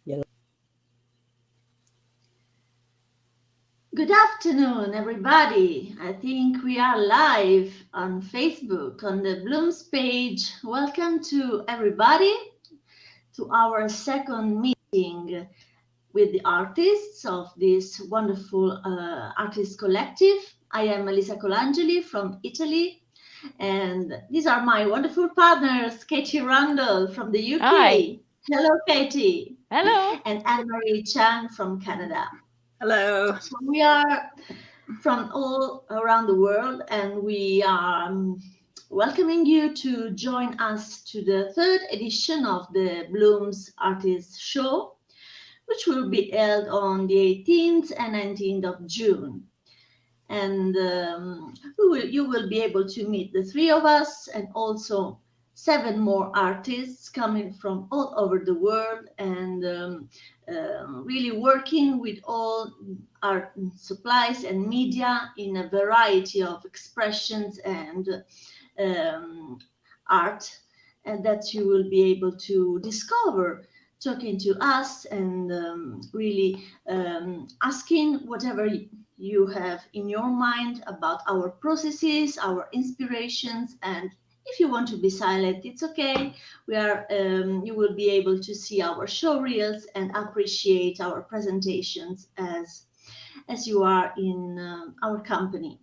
Yellow. Good afternoon, everybody. I think we are live on Facebook on the Bloomz page. Welcome to everybody to our second meeting with the artists of this wonderful artist collective. I am Elisa Colangeli from Italy, and these are my wonderful partners, Katy Rundle from the UK. Hi. Hello, Katy. Hello. And Ann-Marie Cheung from Canada. Hello. So we are from all around the world, and we are welcoming you to join us to the third edition of the Bloomz Artist Show, which will be held on the 18th and 19th of June. And you will be able to meet the three of us and also 7 more artists coming from all over the world and really working with all art supplies and media in a variety of expressions and art, and that you will be able to discover talking to us and really asking whatever you have in your mind about our processes, our inspirations, and if you want to be silent, it's okay. We are. You will be able to see our show reels and appreciate our presentations as you are in our company.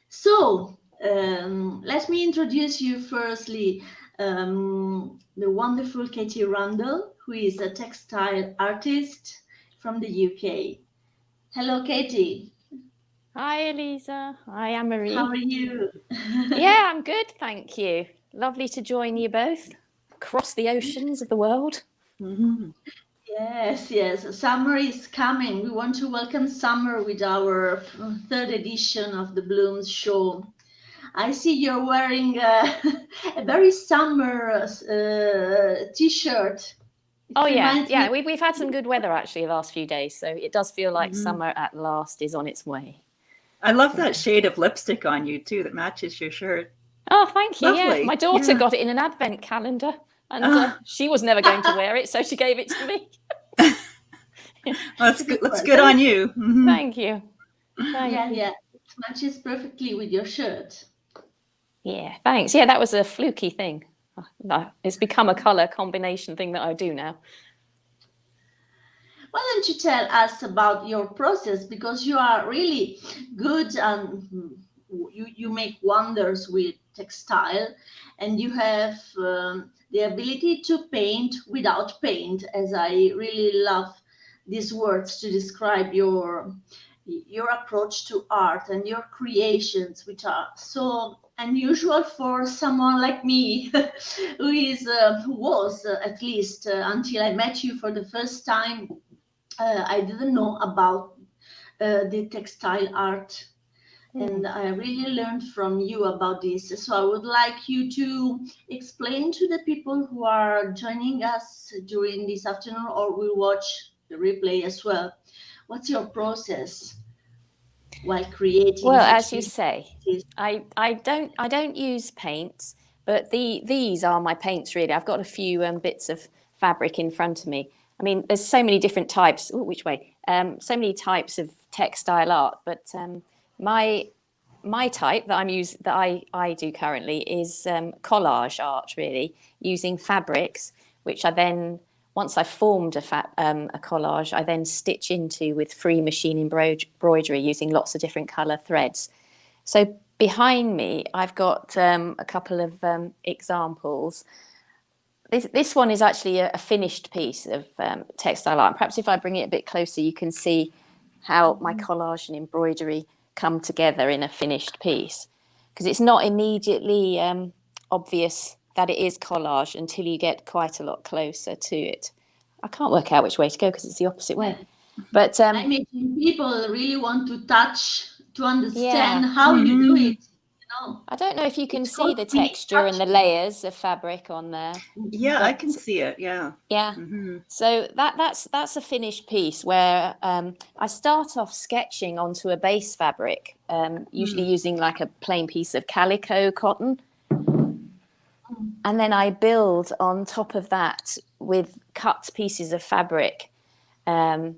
So let me introduce you firstly the wonderful Katy Rundle, who is a textile artist from the UK. Hello, Katy. Hi, Elisa. Hi, Ann-Marie. How are you? Yeah, I'm good, thank you. Lovely to join you both across the oceans of the world. Mm-hmm. Yes. Summer is coming. We want to welcome summer with our third edition of the Bloomz show. I see you're wearing a very summer t-shirt. Oh yeah. We've had some good weather actually the last few days, so it does feel like summer at last is on its way. I love that shade of lipstick on you too that matches your shirt. Oh, thank you. Lovely. Yeah, my daughter got it in an advent calendar, and she was never going to wear it, so she gave it to me. That's good. That's good on you. Mm-hmm. Thank you. Yeah. It matches perfectly with your shirt. Yeah, thanks. Yeah, that was a fluky thing. It's become a color combination thing that I do now. Why don't you tell us about your process, because you are really good and you make wonders with textile, and you have the ability to paint without paint, as I really love these words to describe your approach to art and your creations, which are so unusual for someone like me, who was at least until I met you for the first time. I didn't know about the textile art, and I really learned from you about this. So I would like you to explain to the people who are joining us during this afternoon or will watch the replay as well, what's your process while creating? Well, as you say, I don't use paints, but these are my paints really. I've got a few bits of fabric in front of me. I mean, there's so many different types. Ooh, which way? So many types of textile art, but my type that I do currently is collage art, really, using fabrics, which I then, once I've formed a collage, I then stitch into with free machine embroidery using lots of different colour threads. So behind me, I've got a couple of examples. This one is actually a finished piece of textile art. Perhaps if I bring it a bit closer, you can see how my collage and embroidery come together in a finished piece. Because it's not immediately obvious that it is collage until you get quite a lot closer to it. I can't work out which way to go because it's the opposite way. But I mean, people really want to touch to understand how you do it. I don't know if you can see the texture and the layers of fabric on there. Yeah, I can see it. Yeah. Yeah. So that's a finished piece where I start off sketching onto a base fabric, usually using like a plain piece of calico cotton. and then I build on top of that with cut pieces of fabric, working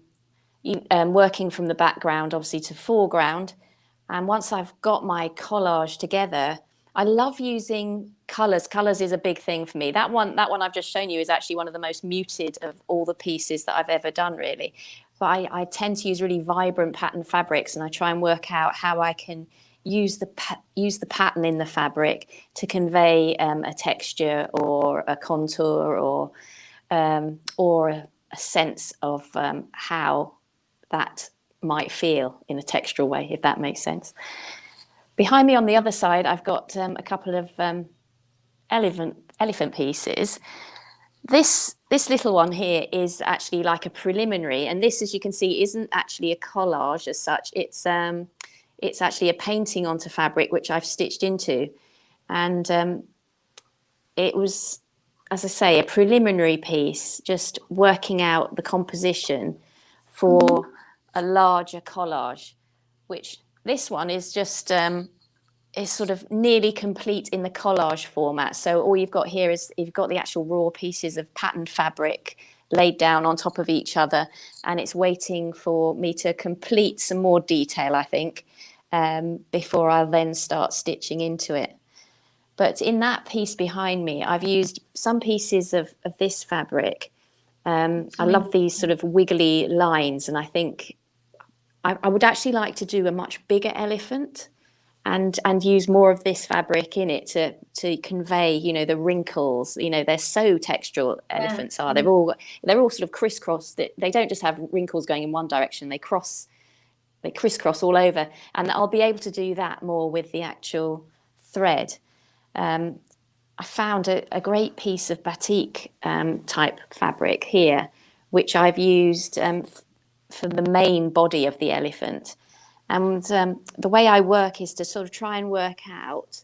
from the background, obviously, to foreground. And once I've got my collage together, I love using colors. Colors is a big thing for me. That one I've just shown you is actually one of the most muted of all the pieces that I've ever done, really. But I tend to use really vibrant pattern fabrics, and I try and work out how I can use the pattern in the fabric to convey a texture or a contour or a sense of how that might feel in a textural way, if that makes sense. Behind me on the other side, I've got a couple of elephant pieces. This little one here is actually like a preliminary, and this, as you can see, isn't actually a collage as such. It's actually a painting onto fabric, which I've stitched into. And it was, as I say, a preliminary piece, just working out the composition for a larger collage, which this one is just is sort of nearly complete in the collage format. So all you've got here is you've got the actual raw pieces of patterned fabric laid down on top of each other, and it's waiting for me to complete some more detail, I think, before I'll then start stitching into it. But in that piece behind me, I've used some pieces of this fabric. I love these sort of wiggly lines, and I think I would actually like to do a much bigger elephant and use more of this fabric in it to convey, you know, the wrinkles. You know, they're so textural, elephants are. They're all sort of crisscross. They don't just have wrinkles going in one direction, they crisscross all over. And I'll be able to do that more with the actual thread. I found a great piece of batik type fabric here, which I've used for the main body of the elephant. And the way I work is to sort of try and work out,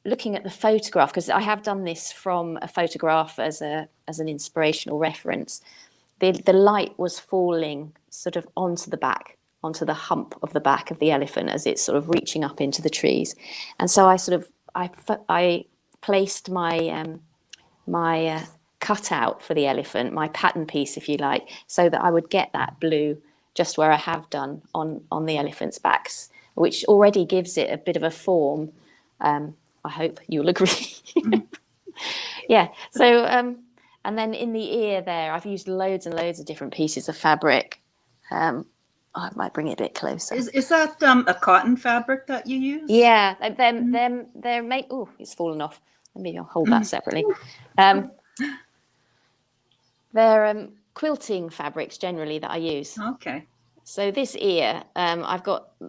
looking at the photograph, because I have done this from a photograph as an inspirational reference. The light was falling sort of onto the hump of the back of the elephant as it's sort of reaching up into the trees. And so I placed my cutout for the elephant, my pattern piece, if you like, so that I would get that blue just where I have done on the elephant's backs, which already gives it a bit of a form. I hope you'll agree. Yeah. So, and then in the ear there, I've used loads and loads of different pieces of fabric. I might bring it a bit closer. Is that a cotton fabric that you use? Yeah, they're made. Oh, it's fallen off. Maybe I'll hold that separately. They're quilting fabrics generally that I use. Okay. So this ear,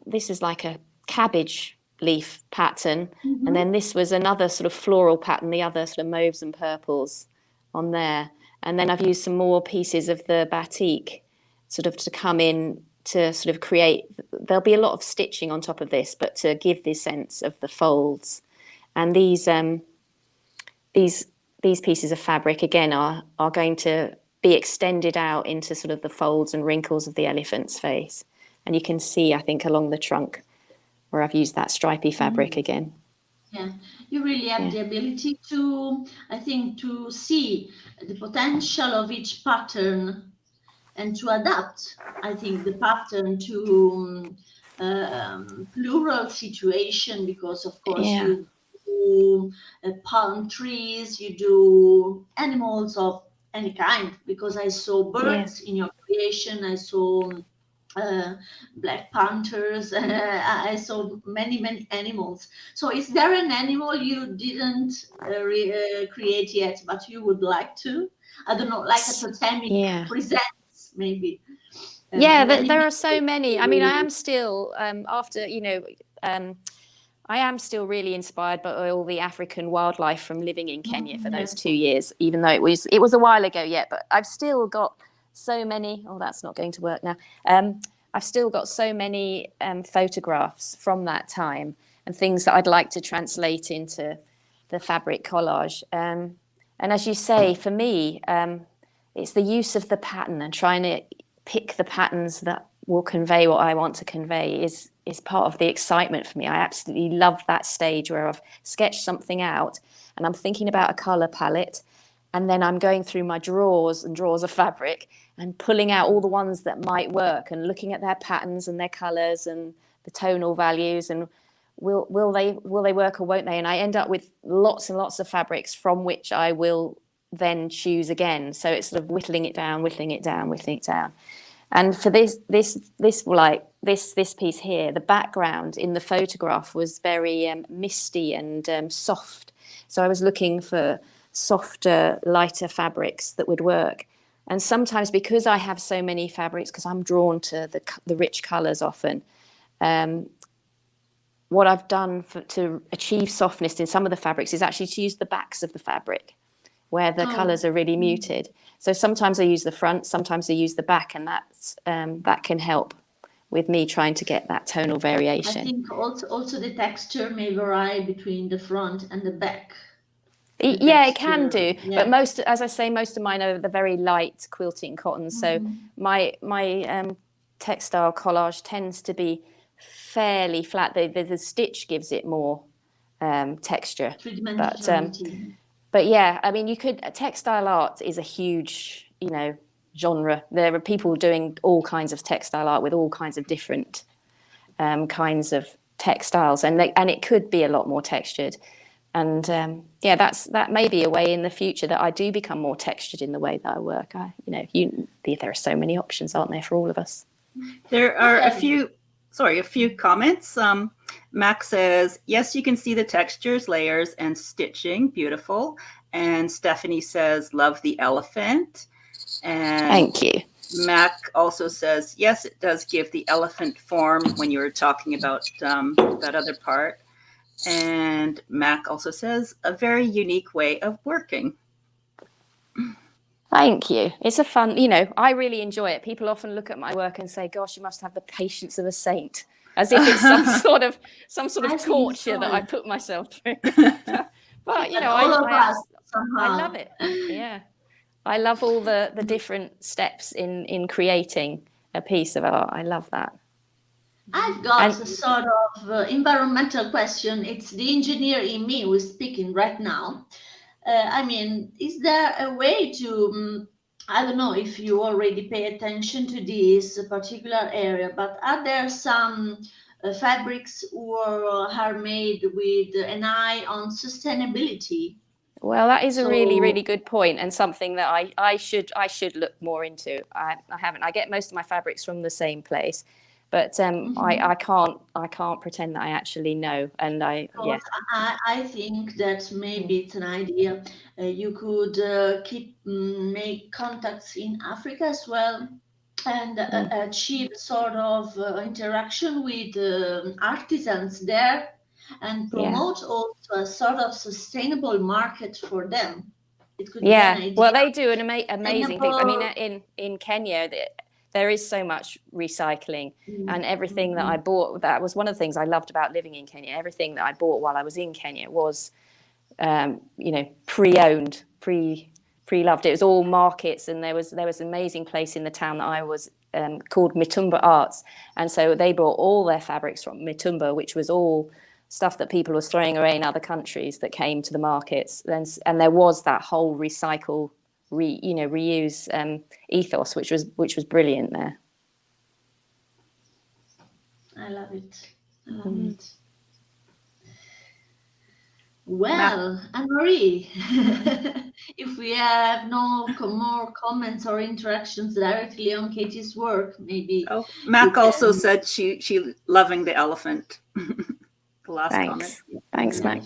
this is like a cabbage leaf pattern, and then this was another sort of floral pattern, the other sort of mauves and purples on there. And then I've used some more pieces of the batik sort of to come in to sort of create, there'll be a lot of stitching on top of this, but to give this sense of the folds. And these pieces of fabric, again, are going to be extended out into sort of the folds and wrinkles of the elephant's face. And you can see, I think, along the trunk where I've used that stripy fabric again. Yeah, you really have the ability to, I think, to see the potential of each pattern and to adapt, I think, the pattern to plural situation, because, of course, you do palm trees, you do animals of any kind, because I saw birds in your creation, I saw black panthers, I saw many animals. So is there an animal you didn't create yet, but you would like to? I don't know, like a totemic presents, maybe. There are so many. I mean, I am still, after, you know, I am still really inspired by all the African wildlife from living in Kenya for those 2 years, even though it was a while ago yet, but I've still got so many, that's not going to work now. I've still got so many photographs from that time and things that I'd like to translate into the fabric collage. And as you say, for me, it's the use of the pattern and trying to pick the patterns that will convey what I want to convey is part of the excitement for me. I absolutely love that stage where I've sketched something out and I'm thinking about a color palette, and then I'm going through my drawers and drawers of fabric and pulling out all the ones that might work and looking at their patterns and their colors and the tonal values, and will they work or won't they? And I end up with lots and lots of fabrics from which I will then choose again. So it's sort of whittling it down. And for this piece here, the background in the photograph was very misty and soft. So I was looking for softer, lighter fabrics that would work. And sometimes, because I have so many fabrics, because I'm drawn to the rich colors often, what I've done to achieve softness in some of the fabrics is actually to use the backs of the fabric, where the colors are really muted. So sometimes I use the front, sometimes I use the back, and that can help with me trying to get that tonal variation. I think also the texture may vary between the front and the back. Yeah, it can do. Yeah. But as I say, most of mine are the very light quilting cotton. So my textile collage tends to be fairly flat. The stitch gives it more texture. But yeah, I mean, textile art is a huge, genre. There are people doing all kinds of textile art with all kinds of different kinds of textiles, and it could be a lot more textured. And that may be a way in the future that I do become more textured in the way that I work. There are so many options, aren't there, for all of us? There are a few comments. Max says, yes, you can see the textures, layers, and stitching. Beautiful. And Stephanie says, love the elephant. And thank you. Mac also says, yes, it does give the elephant form when you were talking about that other part. And Mac also says, a very unique way of working. Thank you. It's a fun, I really enjoy it. People often look at my work and say, gosh, you must have the patience of a saint, as if it's some sort of torture that I put myself through. But, I love it. Yeah. I love all the different steps in creating a piece of art. I love that. I've got a sort of environmental question. It's the engineer in me who is speaking right now. Is there a way to, I don't know if you already pay attention to this particular area, but are there some fabrics or are made with an eye on sustainability? Well, that is a really, really good point, and something that I should look more into. I haven't. I get most of my fabrics from the same place, but I can't pretend that I actually know. And I think that maybe it's an idea. You could make contacts in Africa as well, and achieve sort of interaction with artisans there, and promote also a sort of sustainable market for them. It could be an idea. Well, they do an amazing things. I mean, in Kenya, there is so much recycling, and everything that I bought, that was one of the things I loved about living in Kenya. Everything that I bought while I was in Kenya was, pre-owned, pre-loved. It was all markets, and there was an amazing place in the town that I was called Mitumba Arts, and so they brought all their fabrics from Mitumba, which was all stuff that people were throwing away in other countries that came to the markets. And there was that whole recycle, reuse ethos, which was brilliant there. I love it. Well, Ann-Marie, if we have no more comments or interactions directly on Katy's work, maybe. Oh, Mac also said she loving the elephant. The last comment. Thanks, Mac.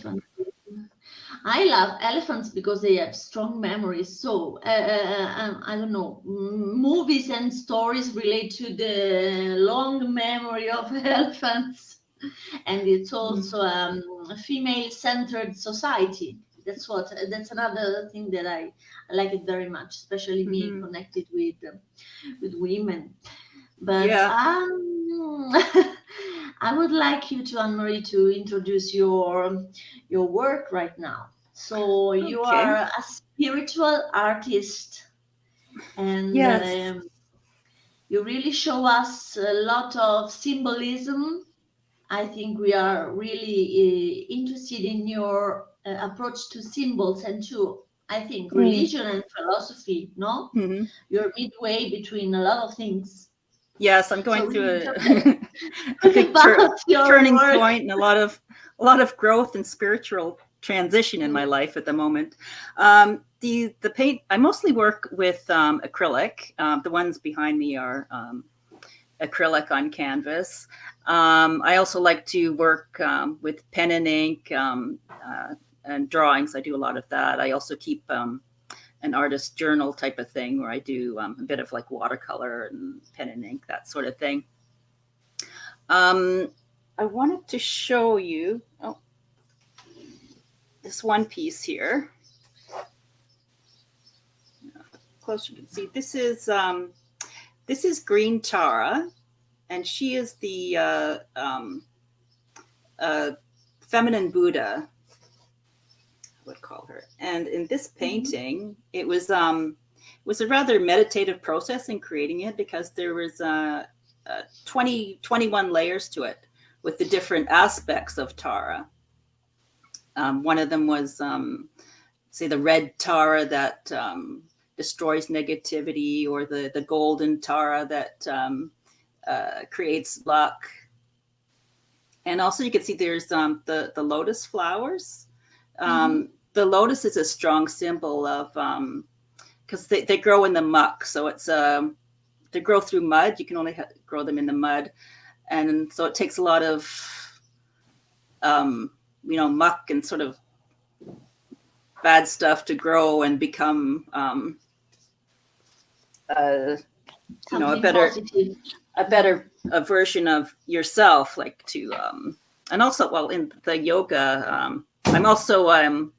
I love elephants because they have strong memories. So I don't know, movies and stories relate to the long memory of elephants, and it's also a female-centered society. That's another thing that I like it very much, especially me connected with women. But I would like you to, Ann-Marie, to introduce your work right now. So you are a spiritual artist, and you really show us a lot of symbolism. I think we are really interested in your approach to symbols and to, I think, religion and philosophy, no? Mm-hmm. You're midway between a lot of things. Yes, I'm going So through talk a big about your turning work. point and a lot of growth and spiritual transition in my life at the moment. The paint, I mostly work with acrylic. The ones behind me are acrylic on canvas. I also like to work with pen and ink and drawings. I do a lot of that. I also keep an artist journal type of thing where I do a bit of like watercolor and pen and ink, that sort of thing. I wanted to show you this one piece here. Close, you can see this is Green Tara, and she is the feminine Buddha, I would call her. And in this painting, it was a rather meditative process in creating it, because there was 21 layers to it with the different aspects of Tara. One of them was, say, the red Tara that destroys negativity, or the golden Tara that creates luck. And also you can see there's the lotus flowers. The lotus is a strong symbol of, because they grow in the muck. So it's, they grow through mud. You can only grow them in the mud. And so it takes a lot of, muck and sort of bad stuff to grow and become, a better version of yourself, like to, and also, well, in the yoga, I'm also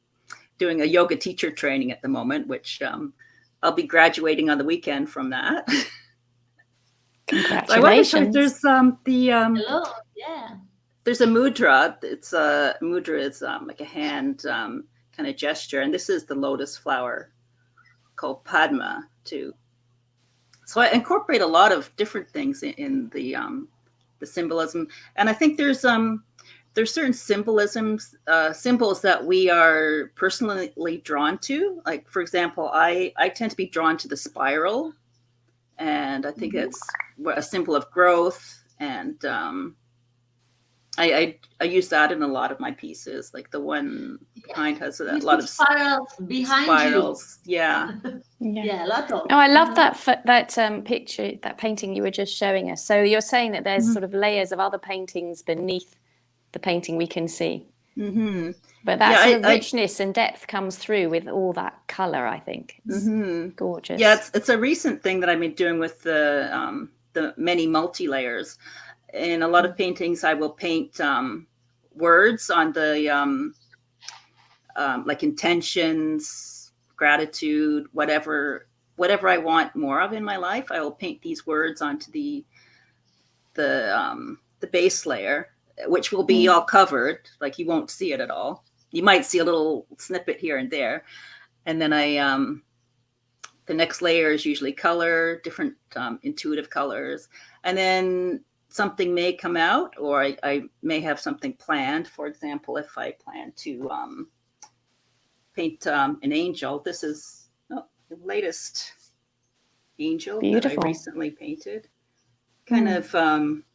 doing a yoga teacher training at the moment, which I'll be graduating on the weekend from that. Congratulations. So I want to show you, there's Hello, yeah. There's a mudra. It's a mudra is like a hand kind of gesture, and this is the lotus flower called Padma too. So I incorporate a lot of different things in the symbolism, and I think there's certain symbols that we are personally drawn to. Like, for example, I tend to be drawn to the spiral, and I think it's a symbol of growth, and I use that in a lot of my pieces. Like the one behind has a lot of spirals behind spirals. you. Yeah. Yeah, a lot of. Oh, I love that picture, that painting you were just showing us. So you're saying that there's sort of layers of other paintings beneath the painting we can see. Mm-hmm. But that sort of richness and depth comes through with all that color, I think. It's gorgeous. Yeah, it's a recent thing that I've been doing with the many multi-layers. In a lot of paintings, I will paint words on the like intentions, gratitude, whatever I want more of in my life. I will paint these words onto the base layer, which will be all covered, like you won't see it at all. You might see a little snippet here and there, and then the next layer is usually color, different intuitive colors, and then something may come out, or I may have something planned. For example, if I plan to paint an angel, this is the latest angel Beautiful. that I recently painted. Kind of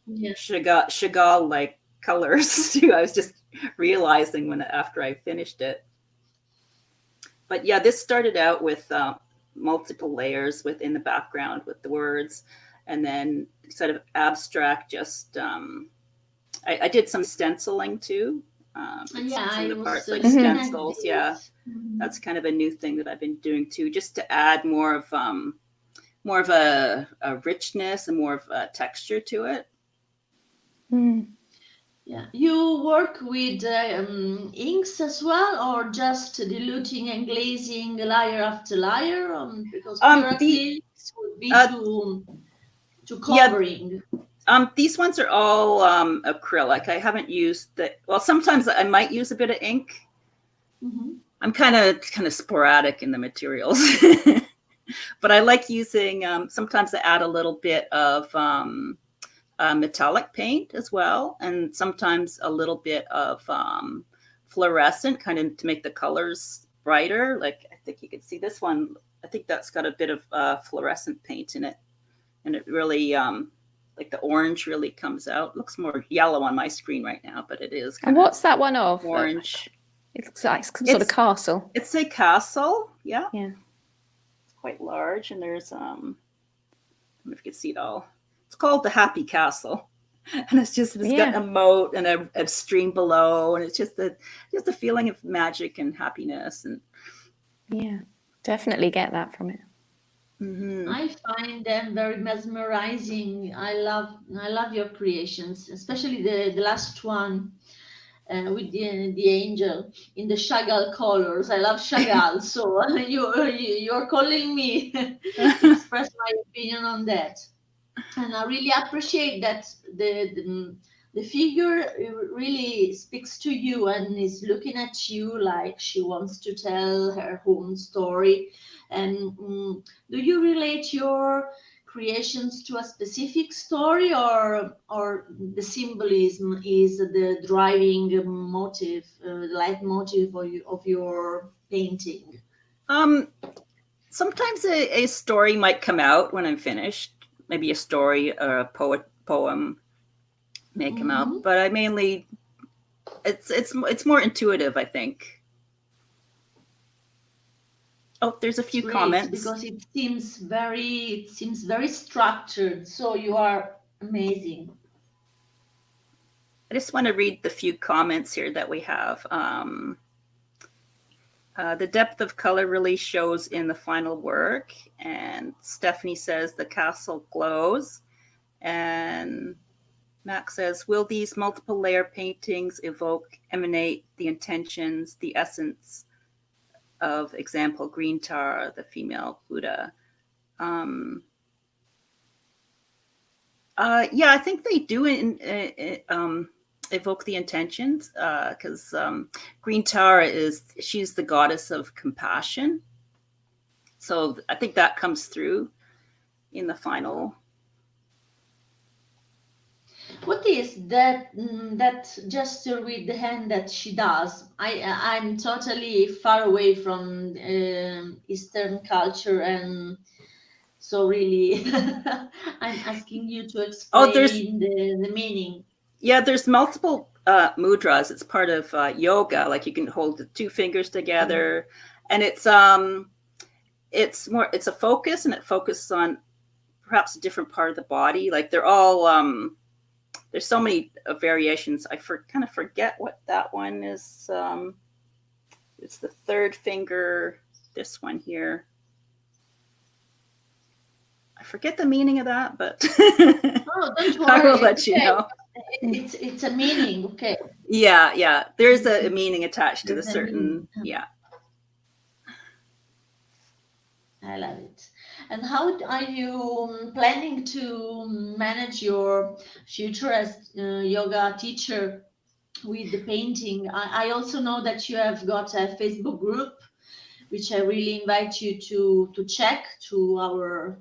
Chagall-like colors too. I was just realizing after I finished it. But yeah, this started out with multiple layers within the background with the words, and then sort of abstract, just I did some stenciling too. Parts like stencils. Yeah, that's kind of a new thing that I've been doing too, just to add more of a richness and more of a texture to it. Yeah, you work with inks as well, or just diluting and glazing layer after layer? Because acrylics would be to covering. Yeah, these ones are all acrylic. I haven't used sometimes I might use a bit of ink. I'm kind of sporadic in the materials. But I like using, sometimes I add a little bit of metallic paint as well, and sometimes a little bit of fluorescent, kind of to make the colors brighter. Like I think you can see this one. I think that's got a bit of fluorescent paint in it, and it really like the orange really comes out. It looks more yellow on my screen right now, but it is. And what's that one of? Orange. It looks like some sort of castle. It's a castle. Yeah. Yeah. It's quite large, and there's I don't know if you can see it all. It's called the Happy Castle, and it's got a moat and a stream below, and it's just a feeling of magic and happiness. And yeah, definitely get that from it. Mm-hmm. I find them very mesmerizing. I love your creations, especially the last one with the angel in the Chagall colors. I love Chagall, so you're calling me to express my opinion on that. And I really appreciate that the figure really speaks to you and is looking at you like she wants to tell her own story. And do you relate your creations to a specific story, or the symbolism is the driving motive, leitmotif of your painting? Sometimes a story might come out when I'm finished. Maybe a story or a poem may come out, but I mainly it's more intuitive, I think. Oh, there's a few comments because it seems very structured. So you are amazing. I just want to read the few comments here that we have. The depth of color really shows in the final work. And Stephanie says the castle glows. And Max says, will these multiple layer paintings emanate the intentions, the essence of, example, green tar, the female Buddha? Yeah, I think they do evoke the intentions, because green tar she's the goddess of compassion. So I think that comes through in the final. What is that gesture with the hand that she does? I'm totally far away from Eastern culture, and so really I'm asking you to explain the meaning. Yeah, there's multiple mudras. It's part of yoga. Like you can hold the two fingers together, and it's a focus, and it focuses on perhaps a different part of the body. Like they're all there's so many variations. I kind of forget what that one is. It's the third finger. This one here. I forget the meaning of that, but don't worry. I will let you know. It's a meaning, okay. Yeah. There's a meaning attached to the certain, yeah. I love it. And how are you planning to manage your future as yoga teacher with the painting? I also know that you have got a Facebook group, which I really invite you to check, to our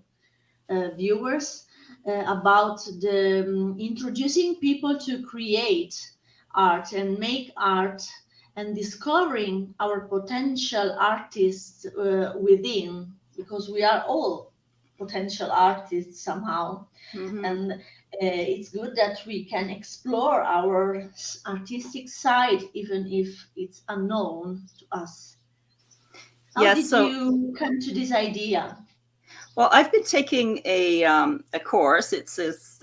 viewers, about the introducing people to create art and make art, and discovering our potential artists within, because we are all potential artists somehow. And it's good that we can explore our artistic side even if it's unknown to us. How did you come to this idea? Well, I've been taking a course. It's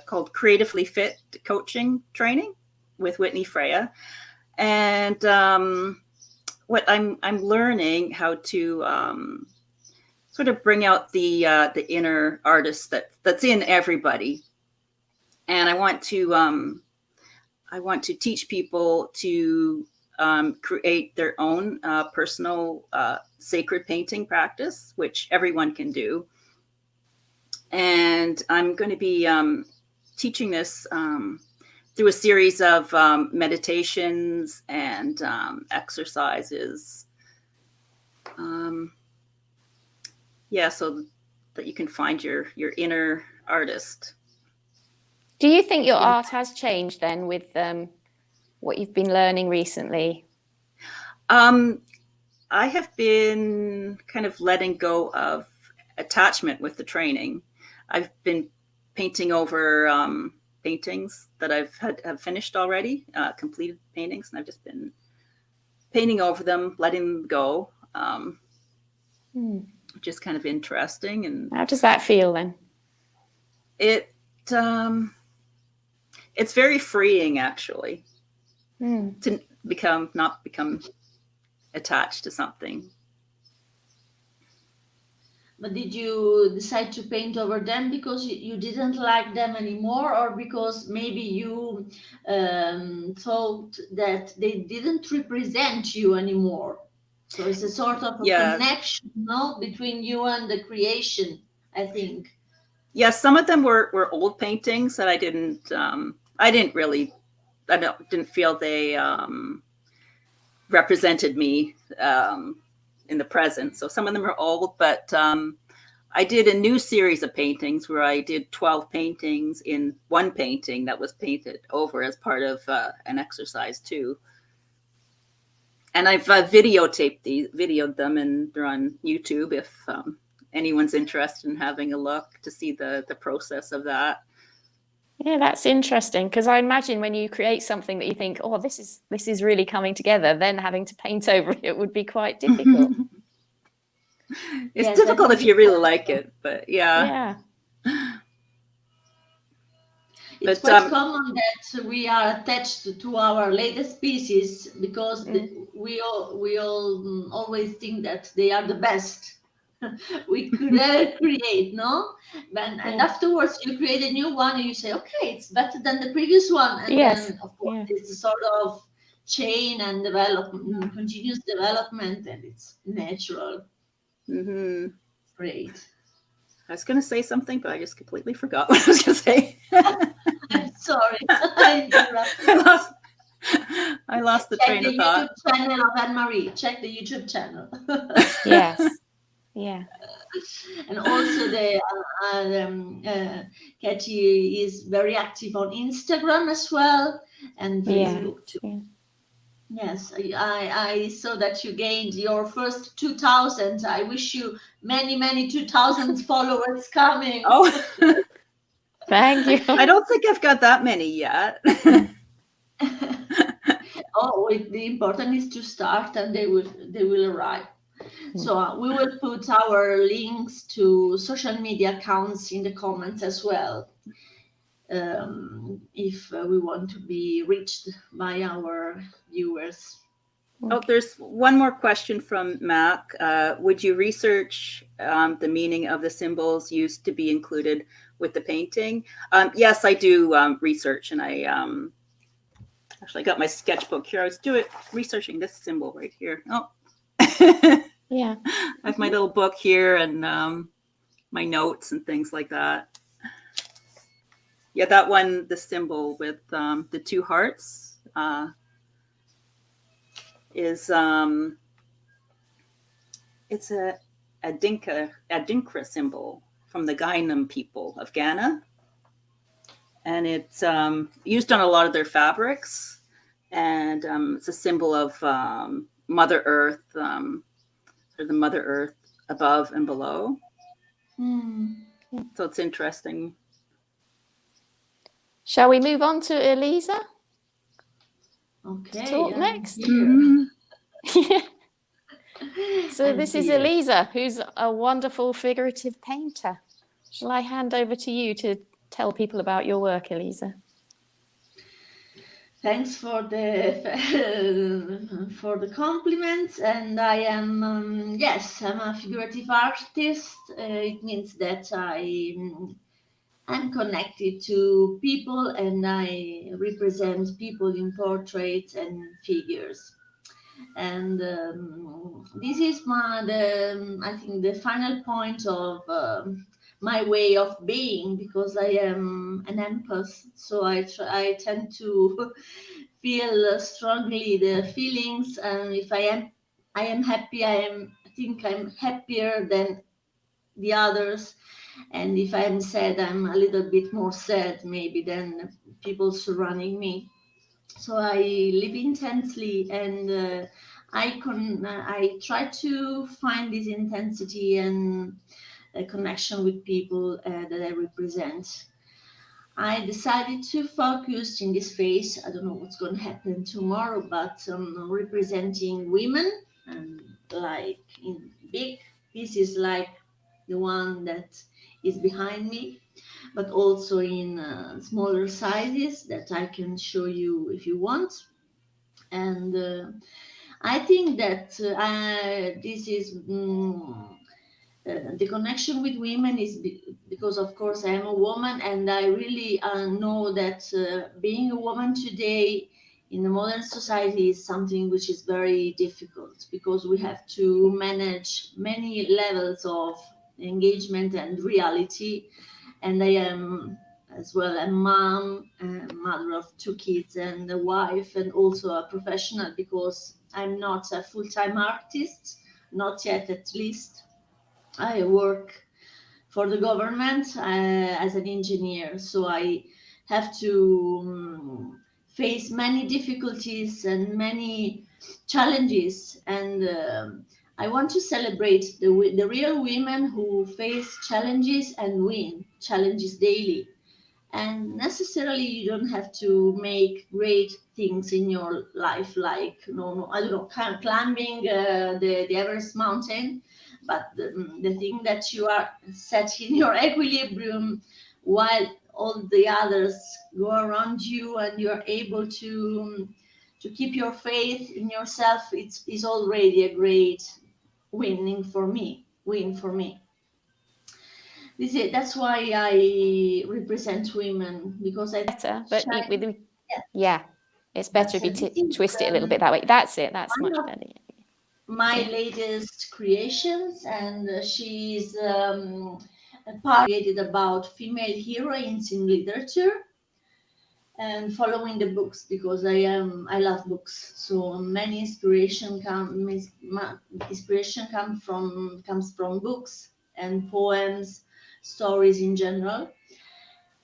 called Creatively Fit Coaching Training with Whitney Freya, and what I'm learning how to sort of bring out the inner artist that's in everybody, and I want to teach people to create their own personal sacred painting practice, which everyone can do. And I'm going to be teaching this through a series of meditations and exercises. So that you can find your inner artist. Do you think your art has changed then with what you've been learning recently? I have been kind of letting go of attachment with the training. I've been painting over paintings that have finished already, completed paintings, and I've just been painting over them, letting them go, which is kind of interesting. And how does that feel then? It's very freeing, actually, to not become attached to something. But did you decide to paint over them because you didn't like them anymore, or because maybe you thought that they didn't represent you anymore? So it's a sort of a connection, no, between you and the creation, I think. Yes, some of them were old paintings that I didn't feel they represented me in the present. So some of them are old, but I did a new series of paintings where I did 12 paintings in one painting that was painted over as part of an exercise too. And I've videoed them, and they're on YouTube if anyone's interested in having a look to see the process of that. Yeah, that's interesting, because I imagine when you create something that you think, oh, this is really coming together, then having to paint over it would be quite difficult. It's difficult if you really like it, but yeah. It's quite common that we are attached to our latest pieces because we all always think that they are the best we could ever create, no? And afterwards you create a new one and you say, okay, it's better than the previous one. And then, of course, it's a sort of chain and development, continuous development, and it's natural. Great. I was going to say something, but I just completely forgot what I was going to say. I'm sorry. I lost the train of thought. Check the YouTube channel of Ann-Marie. Check the YouTube channel. Yes. Yeah. And also Katy is very active on Instagram as well, and Facebook too. Yeah. Yes, I saw that you gained your first 2,000. I wish you many, many 2,000 followers coming. Oh, thank you. I don't think I've got that many yet. The important is to start, and they will arrive. So we will put our links to social media accounts in the comments as well, if we want to be reached by our viewers. Oh, there's one more question from Mac. Would you research the meaning of the symbols used to be included with the painting? Yes, I do research, and I actually got my sketchbook here. I was researching this symbol right here. Oh, yeah. I have my little book here and my notes and things like that. Yeah, that one, the symbol with the two hearts is it's a Adinkra symbol from the Gainam people of Ghana, and it's used on a lot of their fabrics, and it's a symbol of Mother Earth, or the Mother Earth above and below. So it's interesting. Shall we move on to Elisa? Okay. To talk next. Yeah. So this is Elisa, who's a wonderful figurative painter. Shall I hand over to you to tell people about your work, Elisa? Thanks for the compliments. And I am I'm a figurative artist. It means that I'm connected to people, and I represent people in portraits and figures. And this is I think the final point of my way of being, because I am an empath, so I tend to feel strongly the feelings, and if I am happy, I think I'm happier than the others. And if I'm sad, I'm a little bit more sad maybe than people surrounding me. So I live intensely, and I try to find this intensity and a connection with people that I represent. I decided to focus in this phase. I don't know what's going to happen tomorrow, but representing women, and like in big pieces, like the one that is behind me, but also in smaller sizes that I can show you if you want. And I think that this is the connection with women is because, of course, I am a woman, and I really know that being a woman today in the modern society is something which is very difficult, because we have to manage many levels of engagement and reality. And I am as well a mom, a mother of 2 kids, and a wife, and also a professional, because I'm not a full-time artist, not yet at least. I work for the government as an engineer, so I have to face many difficulties and many challenges, and I want to celebrate the real women who face challenges and win challenges daily. And necessarily, you don't have to make great things in your life, like no, I don't know, climbing the Everest mountain, but the thing that you are set in your equilibrium while all the others go around you, and you're able to keep your faith in yourself, is already a great win for me. That's why I represent women, because I Better, but shine. yeah, it's better if you This is twist it a little bit that way. That's it. That's one much of better. my Yeah. latest creations, and she's a part created about female heroines in literature, and following the books, because I love books. So many inspiration comes from books and poems, stories in general.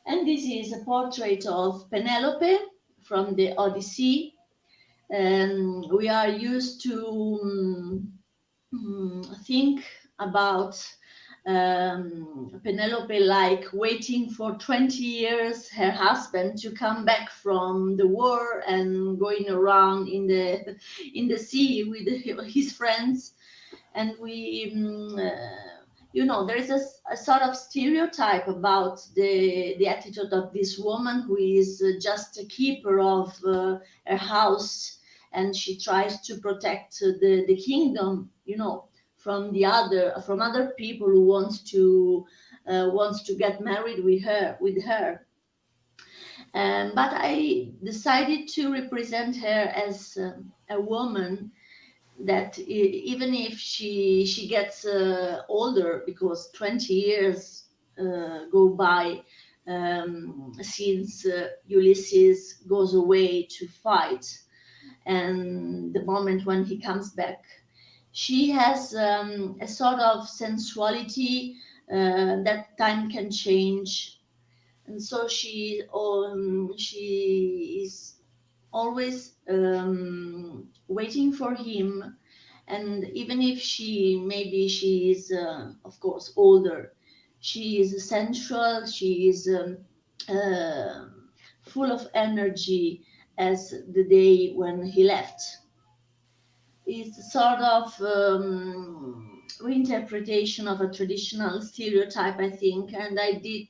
And this is a portrait of Penelope from the Odyssey. And we are used to think about Penelope like waiting for 20 years her husband to come back from the war, and going around in the sea with his friends. And there is a sort of stereotype about the attitude of this woman, who is just a keeper of her house, and she tries to protect the kingdom, from other people who wants to get married with her. But I decided to represent her as a woman that even if she gets older, because 20 years go by since Ulysses goes away to fight, and the moment when he comes back, she has a sort of sensuality that time can change. And so she is always waiting for him. And even if she is of course older, she is sensual, she is uh, full of energy, as the day when he left. It's sort of reinterpretation of a traditional stereotype, I think. And I did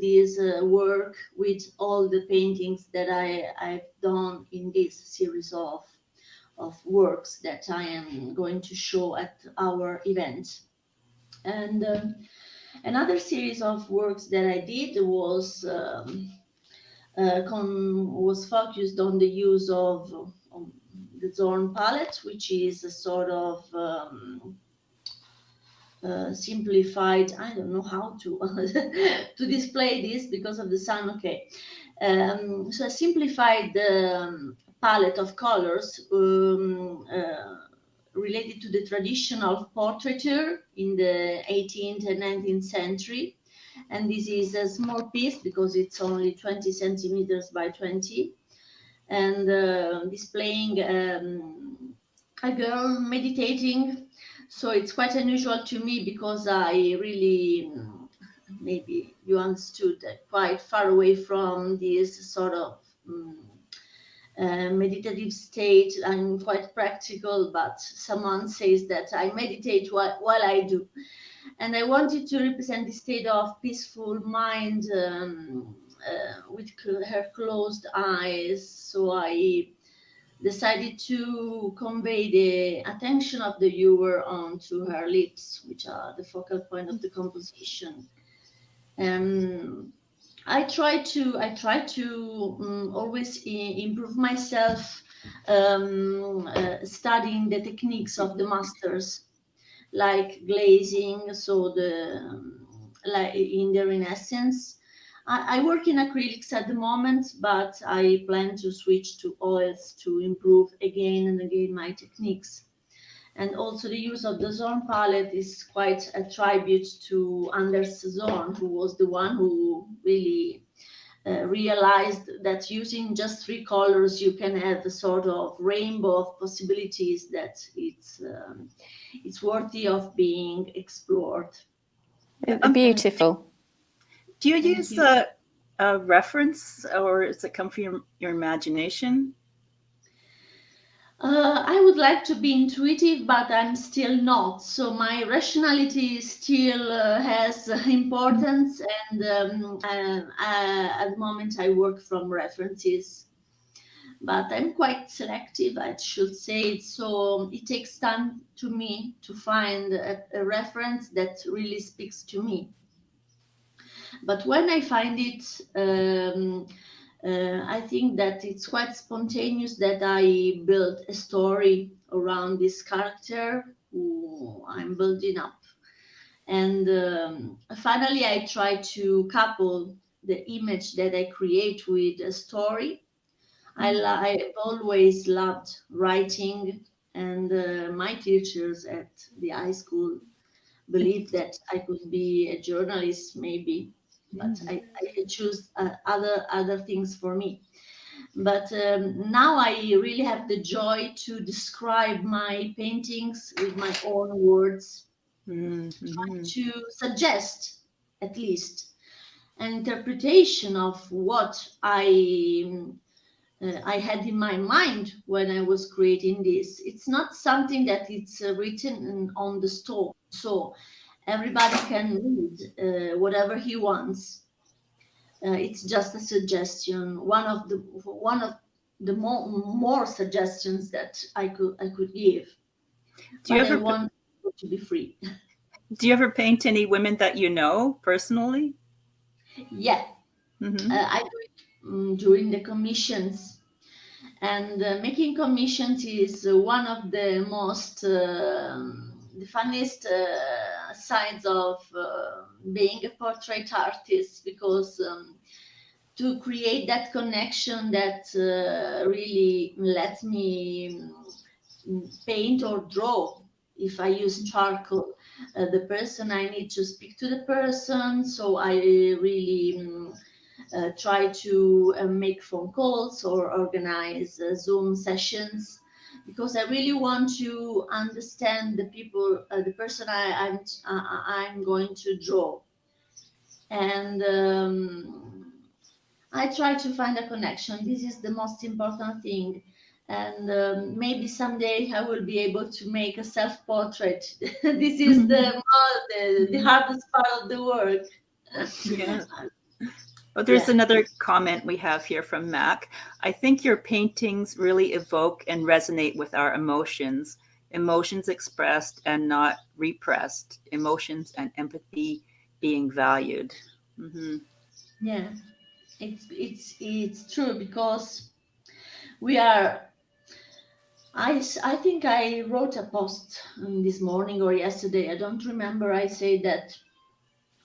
this work with all the paintings that I've done in this series of works that I am going to show at our event. And another series of works that I did was focused on the use of the Zorn palette, which is a sort of simplified. I don't know how to to display this because of the sun. Okay, so a simplified palette of colors related to the tradition of portraiture in the 18th and 19th century. And this is a small piece because it's only 20 centimeters by 20. and displaying a girl meditating. So it's quite unusual to me because I really, maybe you understood, quite far away from this sort of meditative state. I'm quite practical, but someone says that I meditate while I do. And I wanted to represent the state of peaceful mind with her closed eyes. So I decided to convey the attention of the viewer onto her lips, which are the focal point of the composition. I try to always improve myself, studying the techniques of the masters, like glazing. So like in the Renaissance, I work in acrylics at the moment, but I plan to switch to oils to improve again and again my techniques. And also the use of the Zorn palette is quite a tribute to Anders Zorn, who was the one who really realized that using just 3 colors you can have a sort of rainbow of possibilities that it's worthy of being explored. Beautiful. Do you Thank use you. a reference, or does it come from your imagination? I would like to be intuitive, but I'm still not. So my rationality still has importance, and at the moment I work from references. But I'm quite selective, I should say. So it takes time to me to find a reference that really speaks to me. But when I find it, I think that it's quite spontaneous that I build a story around this character who I'm building up. And finally, I try to couple the image that I create with a story. I've always loved writing, and my teachers at the high school believed that I could be a journalist, maybe, but I choose other things for me. But now I really have the joy to describe my paintings with my own words, try to suggest at least an interpretation of what I had in my mind when I was creating this. It's not something that it's written on the stone, so everybody can read whatever he wants. It's just a suggestion, one of the more suggestions that I could give. Do you But I ever want it to be free. do you ever paint any women that you know personally? Yeah, I do it during the commissions. And making commissions is one of the most the funniest sides of being a portrait artist, because to create that connection that really lets me paint or draw. If I use charcoal, the person, I need to speak to the person, so I really try to make phone calls or organize Zoom sessions, because I really want to understand the people, the person I'm going to draw, and I try to find a connection. This is the most important thing. And maybe someday I will be able to make a self-portrait. This is the hardest part of the work. Yeah. Oh, there's another comment we have here from Mac. I think your paintings really evoke and resonate with our emotions, emotions expressed and not repressed, emotions and empathy being valued. Yeah, it's true, because we are. I think I wrote a post this morning or yesterday. I don't remember. I say that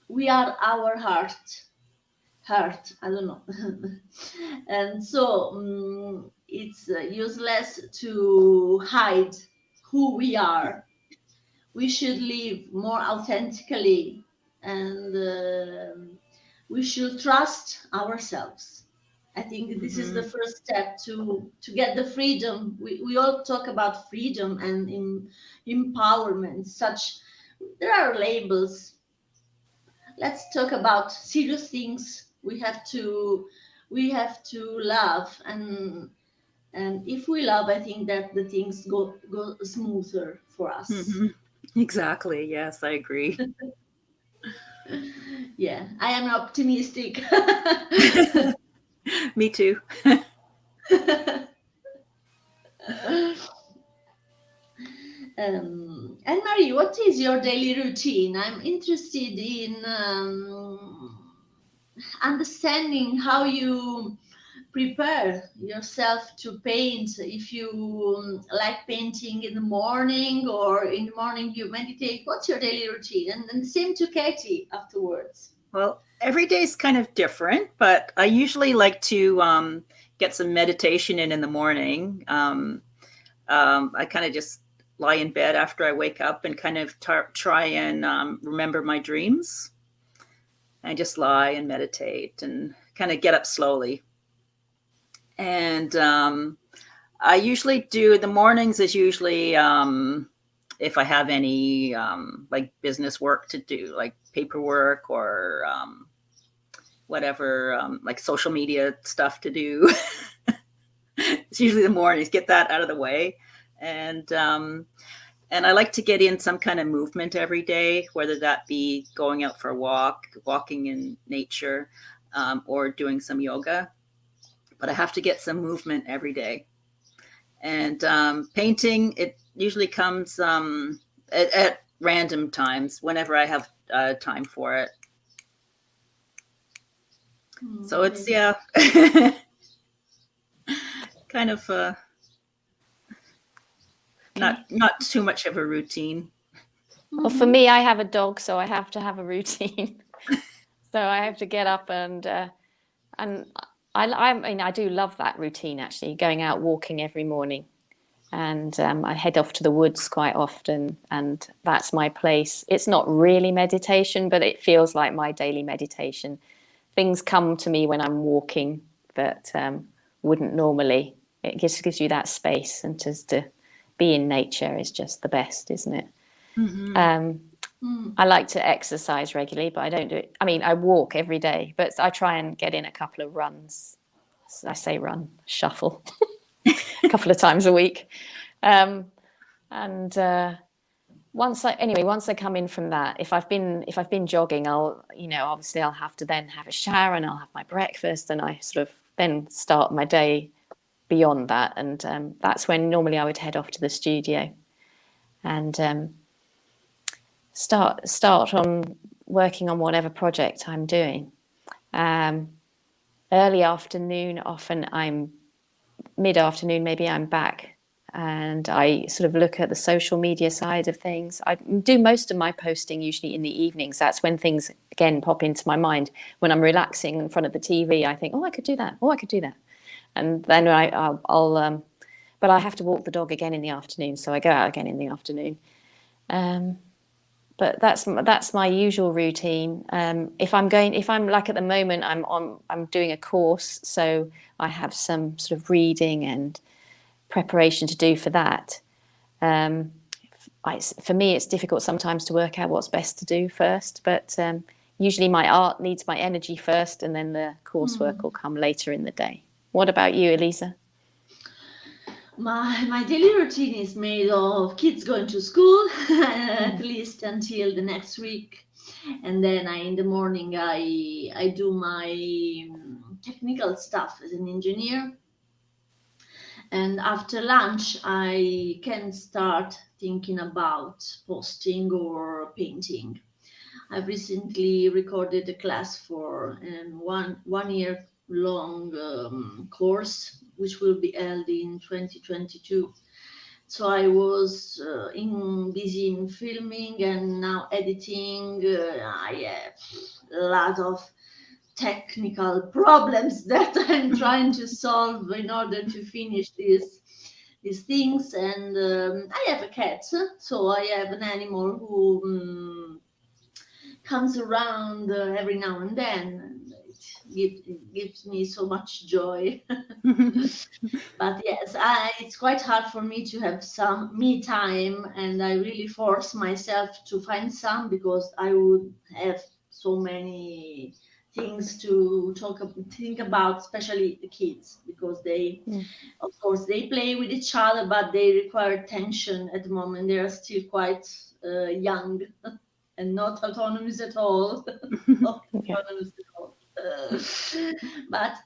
we are our heart. I don't know. And so it's useless to hide who we are. We should live more authentically, and we should trust ourselves. I think this is the first step to get the freedom. We all talk about freedom and empowerment. There are labels. Let's talk about serious things. We have to love, and if we love, I think that the things go smoother for us. Exactly. Yes, I agree. Yeah, I am optimistic. Me too. Anne-Marie, what is your daily routine? I'm interested in understanding how you prepare yourself to paint. If you like painting in the morning, or in the morning you meditate, what's your daily routine? And the same to Katy afterwards. Well, every day is kind of different, but I usually like to get some meditation in the morning. I kind of just lie in bed after I wake up and kind of try and remember my dreams. I just lie and meditate and kind of get up slowly. And I usually do the mornings is usually if I have any like business work to do, like paperwork or whatever, like social media stuff to do. It's usually the mornings, get that out of the way. And I like to get in some kind of movement every day, whether that be going out for a walk, walking in nature, or doing some yoga. But I have to get some movement every day. And painting, it usually comes at random times, whenever I have time for it. So it's, yeah, kind of not too much of a routine. Well, for me, I have a dog, so I have to have a routine. So I have to get up and I mean, I do love that routine, actually, going out walking every morning. And I head off to the woods quite often, and that's my place. It's not really meditation, but it feels like my daily meditation. Things come to me when I'm walking that wouldn't normally. It just gives you that space, and just to be in nature is just the best, isn't it? I like to exercise regularly, but I don't do it. I mean, I walk every day, but I try and get in a couple of runs. I say run, shuffle, a couple of times a week. Once I come in from that, if I've been jogging, obviously I'll have to then have a shower and I'll have my breakfast, and I sort of then start my day beyond that. And that's when normally I would head off to the studio and start on working on whatever project I'm doing. Early afternoon, often I'm mid-afternoon, maybe I'm back, and I sort of look at the social media side of things. I do most of my posting usually in the evenings. That's when things again pop into my mind. When I'm relaxing in front of the TV, I think, oh, I could do that. Oh, I could do that. And then I'll but I have to walk the dog again in the afternoon, so I go out again in the afternoon. But that's my usual routine. If I'm like at the moment, I'm doing a course, so I have some sort of reading and preparation to do for that. For me, it's difficult sometimes to work out what's best to do first, but usually my art needs my energy first, and then the coursework will come later in the day. What about you, Elisa? My daily routine is made of kids going to school at least until the next week, and then in the morning I do my technical stuff as an engineer, and after lunch I can start thinking about posting or painting. I've recently recorded a class for one year long course, which will be held in 2022. So I was busy in filming and now editing. I have a lot of technical problems that I'm trying to solve in order to finish these things. And I have a cat, so I have an animal who comes around every now and then. gives me so much joy. But yes, it's quite hard for me to have some me time, and I really force myself to find some because I would have so many things to think about, especially the kids, because they, of course, they play with each other, but they require attention at the moment. They are still quite young and not autonomous at all. Not autonomous at all. But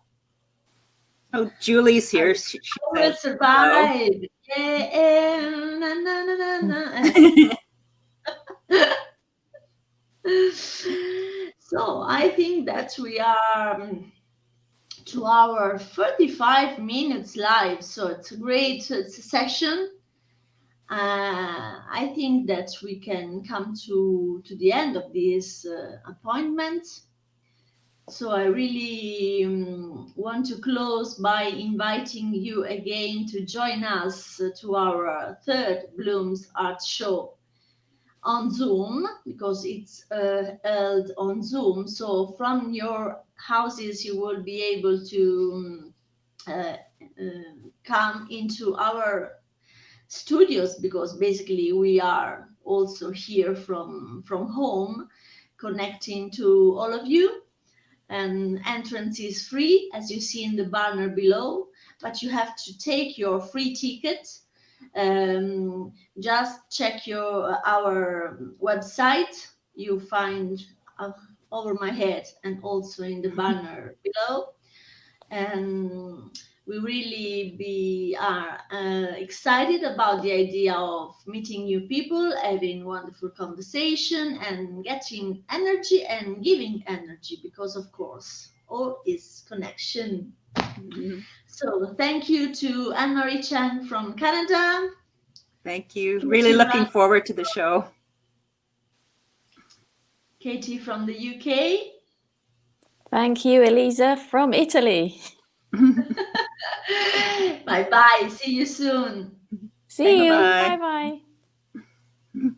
Oh, Julie's here. She I will says, survive. Yeah, na, na, na, na, na. So I think that we are to our 35 minutes live. So it's a great session. I think that we can come to the end of this appointment. So I really want to close by inviting you again to join us to our third Bloomz Art Show on Zoom, because it's held on Zoom. So from your houses, you will be able to come into our studios, because basically we are also here from home, connecting to all of you. And entrance is free, as you see in the banner below, but you have to take your free ticket. Just check our website. You find over my head and also in the banner below. And we really are excited about the idea of meeting new people, having wonderful conversation, and getting energy and giving energy, because of course all is connection. So thank you to Ann-Marie Cheung from Canada. Thank you. Really looking forward to the show. Katy from the UK. Thank you, Elisa from Italy. Bye-bye. See you soon. See you. Bye-bye. Bye-bye.